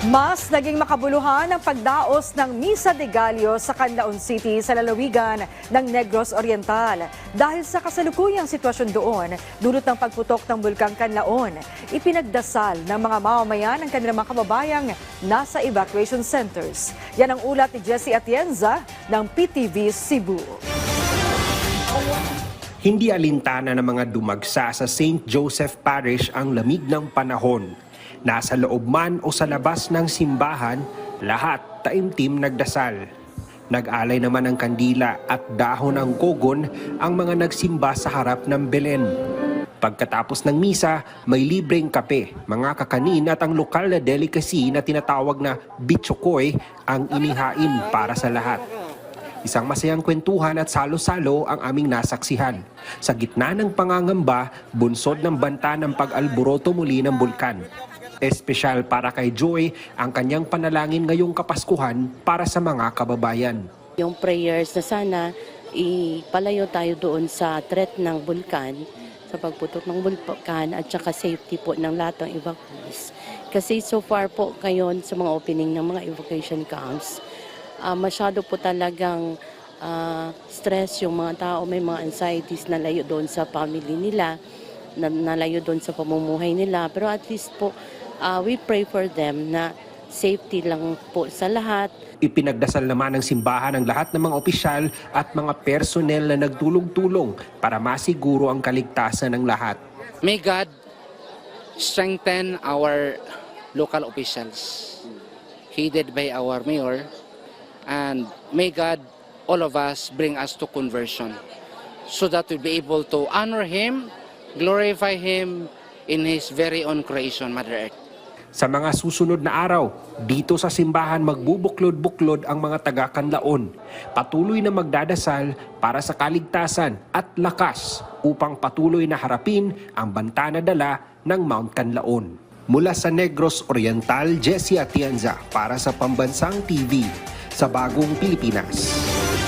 Mas naging makabuluhan ang pagdaos ng Misa de Gallo sa Canlaon City sa lalawigan ng Negros Oriental. Dahil sa kasalukuyang sitwasyon doon, dulot ng pagputok ng bulkang Canlaon, ipinagdasal ng mga mamamayan ang kanilang mga kababayang nasa evacuation centers. Yan ang ulat ni Jessie Atienza ng PTV Cebu. Hindi alintana ng mga dumagsa sa St. Joseph Parish ang lamig ng panahon. Nasa loob man o sa labas ng simbahan, lahat taimtim nagdasal. Nag-alay naman ng kandila at dahon ng kogon ang mga nagsimba sa harap ng Belen. Pagkatapos ng misa, may libreng kape, mga kakanin at ang lokal na delicacy na tinatawag na bitchokoy ang inihain para sa lahat. Isang masayang kwentuhan at salo-salo ang aming nasaksihan. Sa gitna ng pangangamba, bunsod ng banta ng pag-alboroto muli ng bulkan. Espesyal para kay Joy ang kanyang panalangin ngayong Kapaskuhan para sa mga kababayan. Yung prayers na sana ipalayo tayo doon sa threat ng bulkan, sa pagputok ng bulkan at saka safety po ng lahat ng evacuees. Kasi so far po ngayon sa mga opening ng mga evacuation camps, masyado po talagang stress yung mga tao, may mga anxieties na layo doon sa family nila, nalayo doon sa pamumuhay nila. Pero at least po, we pray for them na safety lang po sa lahat. Ipinagdasal naman ng simbahan ang lahat ng mga opisyal at mga personnel na nagtulong-tulong para masiguro ang kaligtasan ng lahat. May God strengthen our local officials, headed by our mayor, and may God, all of us, bring us to conversion so that we'll be able to honor Him, glorify Him in His very own creation, Mother Earth. Sa mga susunod na araw, dito sa simbahan magbubuklod-buklod ang mga taga-Canlaon. Patuloy na magdadasal para sa kaligtasan at lakas upang patuloy na harapin ang banta na dala ng Mount Canlaon. Mula sa Negros Oriental, Jessie Atienza para sa Pambansang TV sa Bagong Pilipinas.